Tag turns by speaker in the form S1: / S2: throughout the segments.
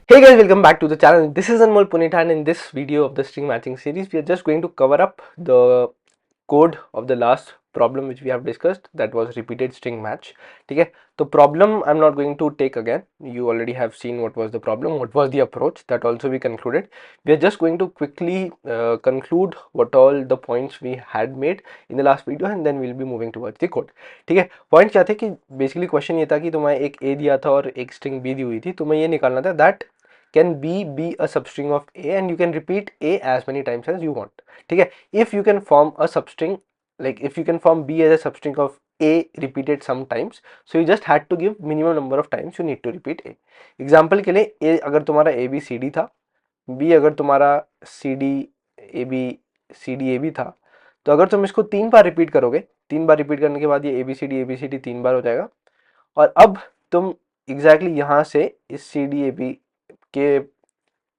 S1: Hey guys, welcome back to the channel. This is Anmol Punita, and in this video of the string matching series, we are just going to cover up the code of the last problem which we have discussed, that was repeated string match. ठीक है, तो problem I'm not going to take again. You already have seen what was the problem, what was the approach, that also we concluded. We are just going to quickly conclude what all the points we had made in the last video, and then we'll be moving towards the code. ठीक है, point क्या थे कि basically question ये था कि तुम्हें एक a दिया था और एक स्ट्रिंग b दी हुई थी, तुम्हें ये निकालना था that can b be a substring of a and you can repeat a as many times as you want. ठीक है, if you can form a substring, like if you can form b as a substring of a repeated sometimes, so you just had to give minimum number of times you need to repeat a. Example के लिए a अगर तुम्हारा a b c d था, b अगर तुम्हारा c d a b c d a b था, तो अगर तुम इसको 3 बार रिपीट करोगे, 3 बार रिपीट करने के बाद ये a b c d 3 बार हो जाएगा, और अब तुम एग्जैक्टली यहाँ से इस c d a b के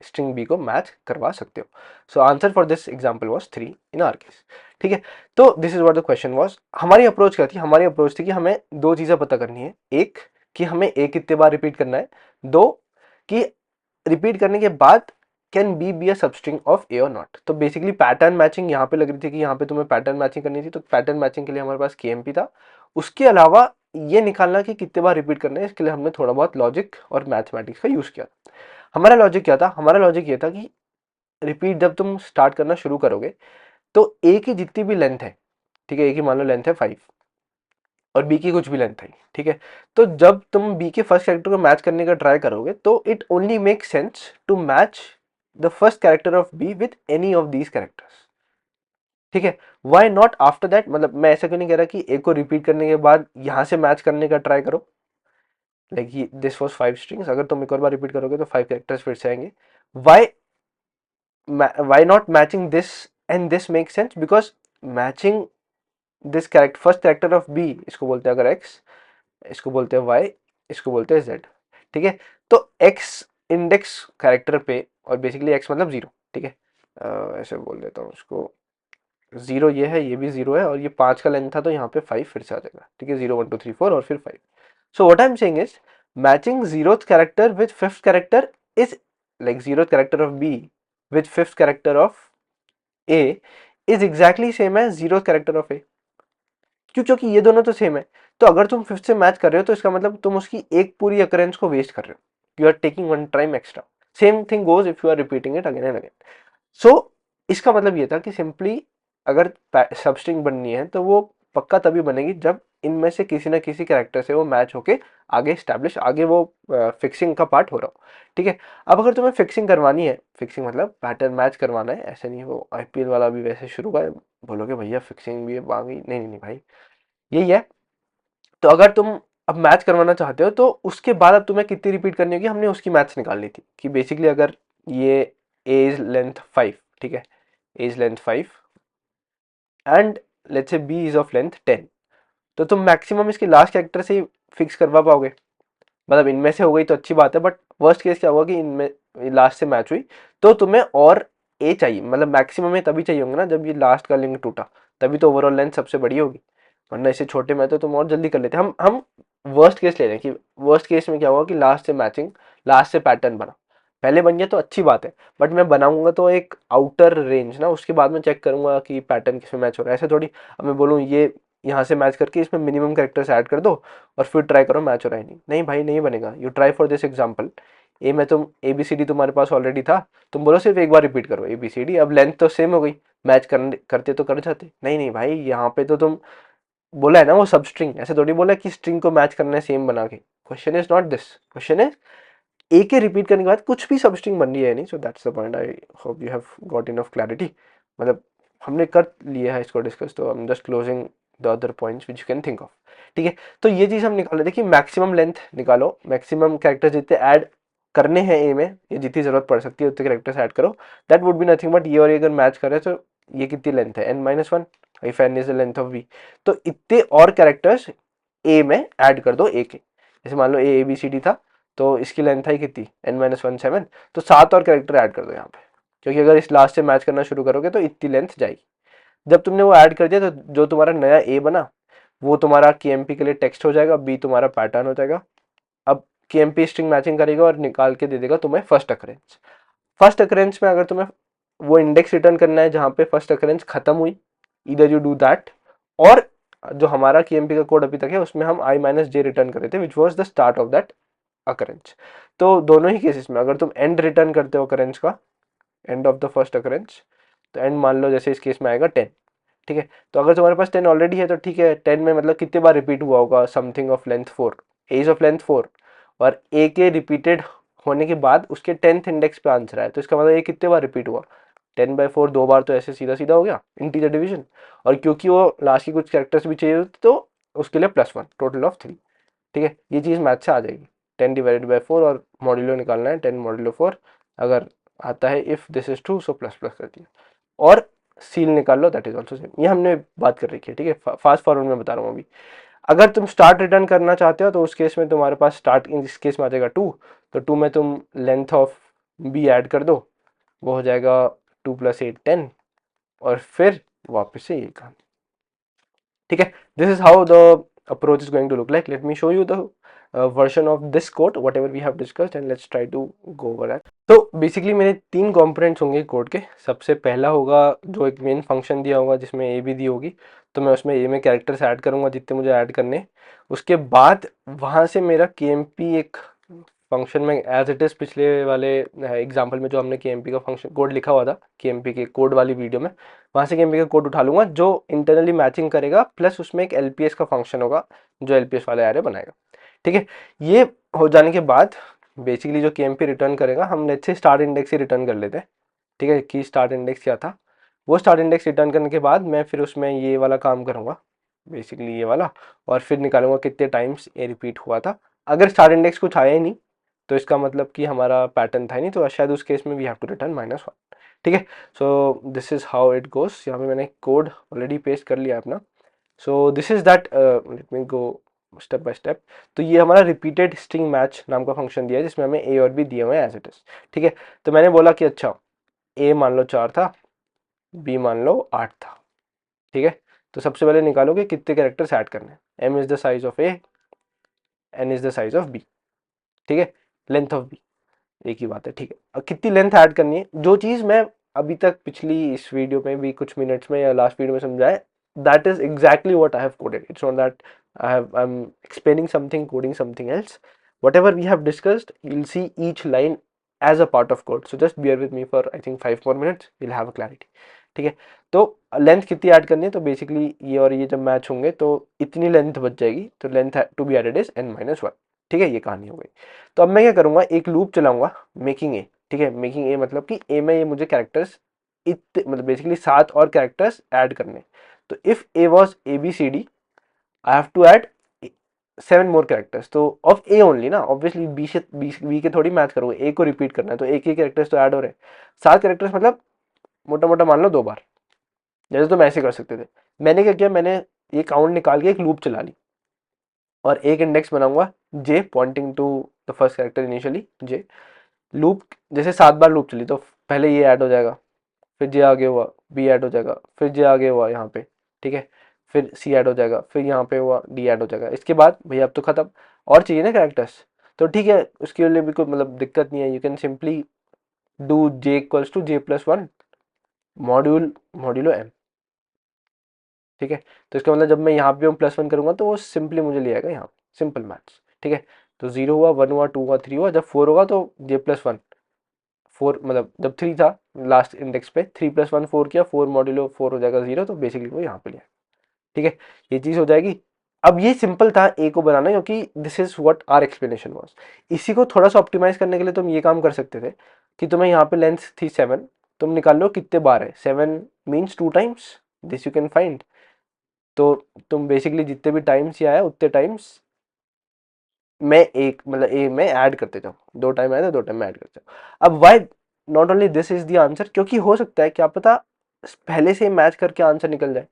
S1: स्ट्रिंग बी को मैच करवा सकते हो. So answer for this example was 3 in our case. ठीक है, तो this is what the question was. हमारी अप्रोच क्या थी? हमारी अप्रोच थी कि हमें दो चीजें पता करनी है. एक कि हमें ए कितने बार रिपीट करना है, दो कि रिपीट करने के बाद can be a substring of A और नॉट. तो बेसिकली पैटर्न मैचिंग यहाँ पे लग रही थी कि यहाँ पे तुम्हें पैटर्न मैचिंग करनी थी, तो पैटर्न मैचिंग के लिए हमारे पास केएमपी था. उसके अलावा ये निकालना कि कितने बार रिपीट करना है, इसके लिए हमने थोड़ा बहुत लॉजिक और मैथमेटिक्स का यूज किया. हमारा लॉजिक क्या था? हमारा लॉजिक ये था कि रिपीट जब तुम स्टार्ट करना शुरू करोगे तो ए की जितनी भी लेंथ है, ठीक है, ए की मान लो लेंथ है 5 और बी की कुछ भी लेंथ है, ठीक है, तो जब तुम बी के फर्स्ट कैरेक्टर को मैच करने का ट्राई करोगे तो it only make sense to match the first character of B with any of these characters. ठीक है, वाई नॉट आफ्टर दैट? मतलब मैं ऐसा क्यों नहीं कह रहा कि ए को रिपीट करने के बाद यहां से मैच करने का ट्राई करो. लाइक दिस वाज 5 स्ट्रिंग्स, अगर तुम एक और बार रिपीट करोगे तो 5 कैरेक्टर्स फिर से आएंगे. Why why not matching this and this makes sense? Because matching this character, first character of b, इसको बोलते हैं अगर x, इसको बोलते हैं y, इसको बोलते हैं z. ठीक है, तो x इंडेक्स कैरेक्टर पे, और बेसिकली x मतलब 0. ठीक है, ऐसे बोल देता हूँ उसको, 0 ये है, ये भी 0 है, और ये 5 का लेंथ था तो यहाँ पे 5 फिर से आ जाएगा. ठीक है, 0 1 2 3 4 और फिर 5. So what I am saying is matching 0th character with 5th character is like 0th character of b with 5th character of a is exactly same as 0th character of a. क्यों? क्योंकि ये दोनों तो same है. तो अगर तुम 5th से मैच कर रहे हो तो इसका मतलब तुम उसकी एक पूरी अकरेंस को वेस्ट कर रहे हो. You are taking one time extra. Same thing goes if you are repeating it again and again. So इसका मतलब ये था कि सिंपली अगर सबस्ट्रिंग बननी है तो वो पक्का तभी बनेगी जब इनमें से किसी ना किसी कैरेक्टर से वो मैच होके आगे स्टैब्लिश, आगे वो फिक्सिंग का पार्ट हो रहा हो. ठीक है, अब अगर तुम्हें फिक्सिंग करवानी है, फिक्सिंग मतलब पैटर्न मैच करवाना है, ऐसे नहीं वो आईपीएल वाला भी वैसे शुरू हुआ है, बोलोगे भैया फिक्सिंग भी आ गई. नहीं नहीं नहीं भाई, यही है. तो अगर तुम अब मैच करवाना चाहते हो तो उसके बाद अब तुम्हें कितनी रिपीट करनी होगी, हमने उसकी मैथ्स निकालनी थी कि बेसिकली अगर ये एज लेंथ 5, ठीक है, as length 5 and let's say B is of length 10, तो तुम मैक्सिमम इसके लास्ट कैरेक्टर से फिक्स करवा पाओगे. मतलब इनमें से हो गई तो अच्छी बात है, बट वर्स्ट केस क्या हुआ कि इनमें लास्ट से मैच हुई तो तुम्हें और ए चाहिए. मतलब मैक्सिमम में तभी चाहिए होंगे ना जब ये लास्ट का लिंक टूटा, तभी तो ओवरऑल लेंथ सबसे बड़ी होगी, वरना इसे छोटे में तो तुम और जल्दी कर लेते. हम वर्स्ट केस ले रहे हैं कि वर्स्ट केस में क्या हुआ कि लास्ट से मैचिंग, लास्ट से पैटर्न बना. पहले बन गया तो अच्छी बात है, बट मैं बनाऊंगा तो एक आउटर रेंज ना, उसके बाद मैं चेक करूंगा कि पैटर्न किसमें मैच हो रहा है. ऐसे थोड़ी अब मैं बोलूँ ये यहाँ से मैच करके इसमें मिनिमम कैरेक्टर्स ऐड कर दो और फिर ट्राई करो मैच हो रहा है. नहीं नहीं भाई, नहीं बनेगा. You try for this example, A में तुम ए बी सी डी तुम्हारे पास ऑलरेडी था, तुम बोलो सिर्फ एक बार रिपीट करो ए बी सी डी, अब लेंथ तो सेम हो गई, मैच करते तो कर जाते. नहीं नहीं भाई, यहाँ पे तो तुम बोला है ना वो सब स्ट्रिंग, ऐसे थोड़ी बोला कि स्ट्रिंग को मैच करना है सेम बना के. Question is not this, question is a के रिपीट करने के बाद कुछ भी सब स्ट्रिंग बन रही है नहीं. So that's the point. I hope you have got enough clarity. मतलब हमने कर लिया है इसको डिस्कस, तो I am just closing the other points which you can think of. ठीक है, तो ये चीज हम निकाल रहे थे कि मैक्सिमम लेंथ निकालो, मैक्सिमम कैरेक्टर जितने ऐड करने हैं ए में, ये जितनी जरूरत पड़ सकती है उतने कैरेक्टर्स ऐड करो. That would be nothing but ये और ये अगर मैच करे तो ये कितनी लेंथ है, N minus one, if N is the length of B, तो इतने और कैरेक्टर्स ए में ऐड कर दो ए के. जैसे मान लो ए बी सी डी था तो इसकी लेंथ है कितनी, एन माइनस वन 7, तो 7 और कैरेक्टर ऐड कर दो यहाँ पे, क्योंकि अगर इस लास्ट से मैच करना शुरू करोगे तो इतनी लेंथ जाएगी. जब तुमने वो ऐड कर दिया तो जो तुम्हारा नया ए बना वो तुम्हारा केएमपी के लिए टेक्स्ट हो जाएगा, बी तुम्हारा पैटर्न हो जाएगा. अब KMP स्ट्रिंग मैचिंग करेगा और निकाल के दे देगा तुम्हें फर्स्ट अकरेंस। फर्स्ट अकरेंस में अगर तुम्हें वो इंडेक्स रिटर्न करना है जहां पे फर्स्ट अकरेंस खत्म हुई, इधर यू डू दैट, और जो हमारा KMP का कोड अभी तक है उसमें हम i माइनस जे रिटर्न कर रहे थे which was the start of that occurrence. तो दोनों ही केसेस में अगर तुम एंड रिटर्न करते हो अकरेंस का, end of the first occurrence, तो एंड मान लो जैसे इस केस में आएगा 10, ठीक है। तो अगर तुम्हारे पास 10 ऑलरेडी है तो ठीक है, 10 में मतलब कितने बार रिपीट हुआ होगा, something of length 4, A is of length 4, और ए के रिपीटेड होने के बाद उसके 10th इंडेक्स पे आंसर आया, तो इसका मतलब ये कितने बार रिपीट हुआ, 10/4 दो बार, तो ऐसे सीधा सीधा हो गया इंटीजर डिवीजन। और क्योंकि वो लास्ट की कुछ कैरेक्टर्स भी चाहिए होती तो उसके लिए +1, टोटल ऑफ 3, ठीक है। ये चीज़ मैथ से आ जाएगी, 10/4 और मॉड्यूलो निकालना है, 10 mod 4 अगर आता है, if this is true so plus plus कर दिया, और सील निकाल लो, दैट इज ऑल्सो सेम। ये हमने बात कर रखी है, ठीक है, फास्ट फॉरवर्ड में बता रहा हूँ अभी। अगर तुम स्टार्ट रिटर्न करना चाहते हो तो उस केस में तुम्हारे पास स्टार्ट, इन इस केस में आ जाएगा 2, तो 2 में तुम लेंथ ऑफ बी ऐड कर दो, वो हो जाएगा 2 + 8 10, और फिर वापस से ये काम, ठीक है। This is how the approach is going to look like. Let me show you the version of this code whatever we have discussed and let's try to go over that. तो बेसिकली मेरे 3 components होंगे code के। सबसे पहला होगा जो एक main function दिया होगा जिसमें ए भी दी होगी, तो मैं उसमें ए में कैरेक्टर्स ऐड करूंगा जितने मुझे ऐड करने। उसके बाद वहां से मेरा KMP एक फंक्शन में एज इट इज पिछले वाले एग्जाम्पल में जो हमने KMP का फंक्शन कोड लिखा हुआ था KMP के कोड वाली वीडियो में, वहां से KMP का कोड उठा लूंगा जो इंटरनली मैचिंग करेगा, प्लस उसमें एक LPS का फंक्शन होगा जो LPS वाले एरे बनाएगा, ठीक है। ये हो जाने के बाद बेसिकली जो KMP रिटर्न करेगा, हम let's say start index he return कर लेते हैं, ठीक है, कि स्टार्ट इंडेक्स क्या था। वो स्टार्ट इंडेक्स रिटर्न करने के बाद मैं फिर उसमें ये वाला काम करूंगा, बेसिकली ये वाला, और फिर निकालूंगा कितने टाइम्स ए रिपीट हुआ था। अगर स्टार्ट इंडेक्स कुछ आया ही नहीं तो इसका मतलब कि हमारा पैटर्न था ही नहीं, तो शायद उस केस में वी हैव टू रिटर्न -1, ठीक है। So this is how it goes. यहाँ पे मैंने कोड ऑलरेडी पेस्ट कर लिया अपना। So this is that, let me go step by step. तो ये हमारा रिपीटेड स्ट्रिंग मैच नाम का फंक्शन दिया है जिसमें हमें ए और बी दिए हुए हैं एज इट इज, ठीक है। तो मैंने बोला कि अच्छा ए मान लो 4 था, बी मान लो 8 था, ठीक है। तो सबसे पहले निकालो कि कितने कैरेक्टर्स ऐड करने हैं। M is the size of A, N is the size of B, ठीक है, लेंथ ऑफ बी, एक ही बात है, ठीक है। अब कितनी लेंथ ऐड करनी है, जो चीज मैं अभी तक पिछली इस वीडियो में भी कुछ मिनट्स में या लास्ट वीडियो में समझाया, that is exactly what I have coded. It's not that I am explaining something, coding something else. whatever we have discussed, you'll see each line as a part of code, so just bear with me for I think 5 more minutes, you'll have a clarity, ठीक है। तो length कितनी add करनी है, तो basically ये और ये जब मैच होंगे तो इतनी लेंथ बच जाएगी, तो length to be added is n-1, ठीक है, ये कहानी हो गई। तो अब मैं क्या करूंगा, एक लूप चलाऊंगा मेकिंग ए, ठीक है। मेकिंग ए मतलब कि ए में ये मुझे कैरेक्टर्स मतलब बेसिकली 7 और कैरेक्टर्स ऐड करने। तो if A was ABCD, I have to add 7 more characters, तो ऑफ ए ओनली ना, ऑब्वियसली बी से बी के थोड़ी मैच करोगे, ए को रिपीट करना है, तो एक ही कैरेक्टर्स तो ऐड हो रहे हैं। 7 कैरेक्टर्स मतलब मोटा मोटा मान लो 2 बार, जैसे तुम ऐसे कर सकते थे। मैंने क्या किया, मैंने ये काउंट निकाल के एक लूप चला ली और एक इंडेक्स बनाऊंगा J pointing to the first character initially J. Loop जैसे 7 बार लूप चली तो पहले ये ऐड हो जाएगा, फिर जे आगे हुआ, बी ऐड हो जाएगा, फिर जे आगे हुआ यहाँ पे, ठीक है, फिर सी ऐड हो जाएगा, फिर यहाँ पे हुआ डी ऐड हो जाएगा। इसके बाद भैया अब तो खत्म, और चाहिए ना कैरेक्टर्स, तो ठीक है, उसके लिए भी कोई मतलब दिक्कत नहीं है, you can simply do J equals to J+1 modulo m, ठीक है। तो इसका मतलब जब मैं यहाँ पे +1 करूंगा तो वो सिंपली मुझे ले आएगा यहाँ, सिंपल मैथ्स, ठीक है। तो 0 हुआ, 1 हुआ, 2 हुआ, 3 हुआ, जब 4 होगा तो J+1 4, मतलब जब 3 था लास्ट इंडेक्स पे, 3+1 4 किया, 4 मॉड्यूलो 4 हो जाएगा 0, तो बेसिकली वो यहाँ पे लिया, ठीक है, ये चीज हो जाएगी। अब ये सिंपल था ए को बनाना, क्योंकि this is what our explanation was. इसी को थोड़ा सा ऑप्टिमाइज करने के लिए तुम ये काम कर सकते थे कि तुम्हें यहाँ पे लेंथ थी 7, तुम निकाल लो कितने बार है, 7 means 2 times, this you can find. तो तुम बेसिकली जितने भी टाइम्स ये आया उतने टाइम्स में एक मतलब ए में ऐड करते जाओ, 2 टाइम आया तो 2 टाइम में ऐड करते जाओ। अब why not only this is the answer, क्योंकि हो सकता है क्या पता पहले से मैच करके आंसर निकल जाए,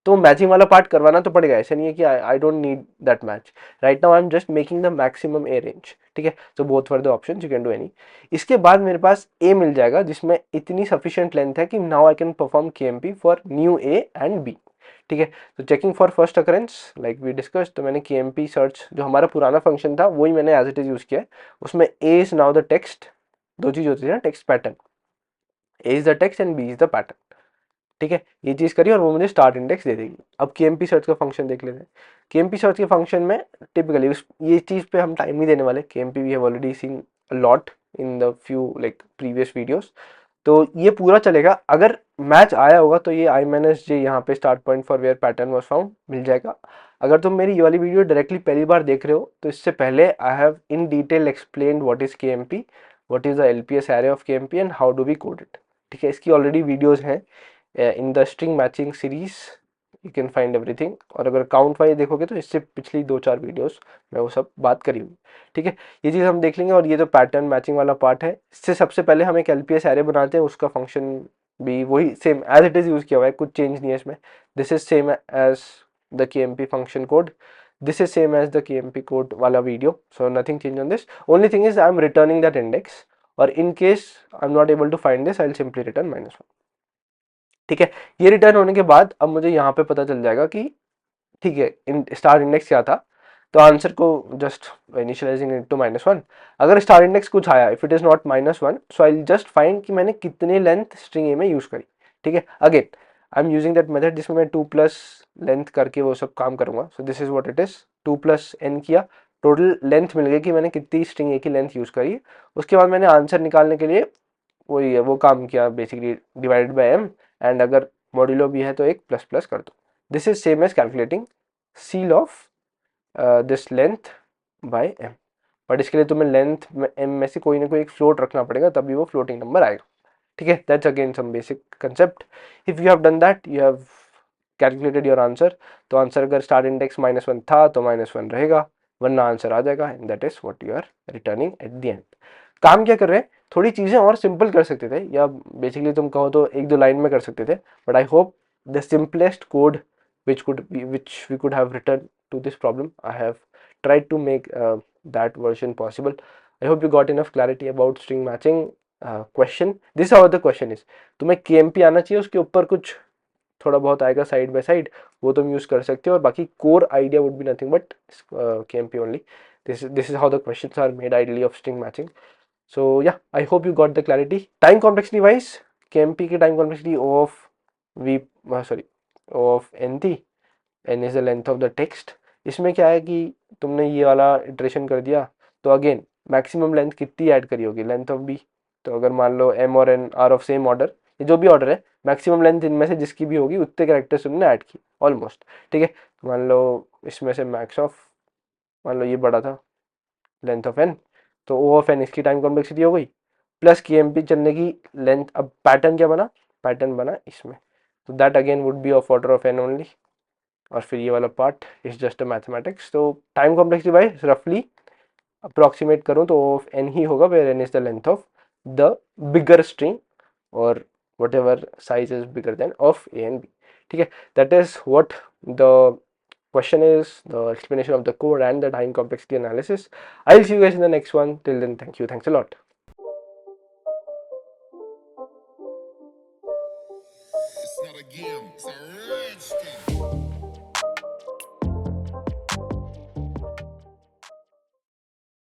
S1: तो मैचिंग वाला पार्ट करवाना तो पड़ेगा, ऐसा नहीं है कि I don't need that match. Right now I am just making the maximum a range, ठीक है। So both for the option you can do any. इसके बाद मेरे पास ए मिल जाएगा जिसमें इतनी सफिशिएंट लेंथ है कि now I can perform KMP for new A and B, ठीक है। तो checking for first occurrence like we discuss, तो मैंने KMP सर्च जो हमारा पुराना फंक्शन था वही मैंने एज इट इज यूज किया है। उसमें A is now the text, दो चीज होती है ना text pattern, A is the text and B is the pattern. ठीक है, ये चीज करिए और वो मुझे स्टार्ट इंडेक्स दे देगी। अब KMP सर्च का फंक्शन देख लेते हैं। KMP सर्च के फंक्शन में टिपिकली ये चीज पे हम टाइम नहीं देने वाले, KMP we have already seen a lot in the few like previous videos. तो ये पूरा चलेगा, अगर मैच आया होगा तो ये आई माइनस जे यहाँ पे start point for where pattern was found मिल जाएगा। अगर तुम मेरी ये वाली वीडियो डायरेक्टली पहली बार देख रहे हो तो इससे पहले I have in detail explained what is KMP, what is the LPS array of KMP and how do we code it. ठीक है, इसकी ऑलरेडी वीडियोज हैं in the string matching series, you can find everything. और अगर count wise देखोगे तो इससे पिछली 2-4 वीडियोस में वो सब बात करी हुई। ठीक है, ये चीज़ हम देख लेंगे। और ये जो पैटर्न मैचिंग वाला पार्ट है, इससे सबसे पहले हम एक LPS array बनाते हैं, उसका फंक्शन भी वही same as it is use किया हुआ है, कुछ चेंज नहीं है इसमें। This is same as the KMP function code, this is same as the KMP code वाला video, so nothing change on this. Only thing is I'm returning that index, और in case I'm not able to find this I'll simply return -1। ठीक है, ये return होने के बाद अब मुझे यहाँ पे पता चल जाएगा कि ठीक है स्टार इंडेक्स क्या था, तो आंसर को जस्ट इनिशियलाइजिंग इट टू -1। अगर स्टार इंडेक्स कुछ आया, if it is not -1, so I just find कि मैंने कितने लेंथ स्ट्रिंग ए में यूज करी। ठीक है, again I am using that method जिसमें मैं 2 प्लस लेंथ करके वो सब काम करूंगा। So this is what it is, 2 + n किया, टोटल लेंथ मिल गई कि मैंने कितनी स्ट्रिंग ए की लेंथ यूज करी। उसके बाद मैंने आंसर निकालने के लिए वही है वो काम किया, basically divided by m, and अगर मॉड्यूलो भी है तो एक प्लस प्लस कर दो। This is same as calculating ceil of this length by m, but इसके लिए तुम्हें लेंथ में m में से कोई ना कोई एक फ्लोट रखना पड़ेगा, तभी वो फ्लोटिंग नंबर आएगा। ठीक है, that's again some basic concept. If you have done that you have calculated your answer. तो आंसर अगर स्टार इंडेक्स -1 था तो -1 रहेगा, वरना आंसर आ जाएगा, and that is what you are returning at the end. काम क्या कर रहे हैं, थोड़ी चीजें और सिंपल कर सकते थे, या बेसिकली तुम कहो तो 1-2 लाइन में कर सकते थे, but I hope the simplest code which we could have written to this problem, I have tried to make that version possible. I hope you got enough clarity about string matching question. This is how the question is, तुम्हें KMP आना चाहिए, उसके ऊपर कुछ थोड़ा बहुत आएगा side by side, वो तुम यूज कर सकते हो, और बाकी core idea would be nothing but KMP only. This is how the questions are made ideally of string matching. So yeah, I hope you got the clarity. Time complexity wise, KMP की time complexity of v sorry of n थी, n is the length of the text। इसमें क्या है कि तुमने ये वाला iteration कर दिया, तो अगेन मैक्सिमम लेंथ कितनी ऐड करी होगी, लेंथ ऑफ b। तो अगर मान लो m और n are of same order, ये जो भी ऑर्डर है, मैक्सिमम लेंथ इनमें से जिसकी भी होगी उतने कैरेक्टर्स तुमने ऐड की ऑलमोस्ट। ठीक है, मान लो इसमें से मैक्स ऑफ, मान लो ये बड़ा था लेंथ ऑफ n, तो ओ ऑफ n इसकी टाइम कॉम्प्लेक्सिटी हो गई, प्लस KMP चलने की लेंथ। अब पैटर्न क्या बना, पैटर्न बना इसमें, तो that again would be of order of n only, और फिर ये वाला part is just a mathematics. तो टाइम कॉम्प्लेक्सिटी वाइज रफली अप्रोक्सीमेट करूँ तो ओ ऑफ n ही होगा, where n is the length of the bigger string, और whatever size is bigger than of a and b। ठीक है, that is what the question is, the explanation of the code and the time complexity analysis. I'll see you guys in the next one. Till then, thank you, thanks a lot.
S2: It's not a game, it's a rich thing.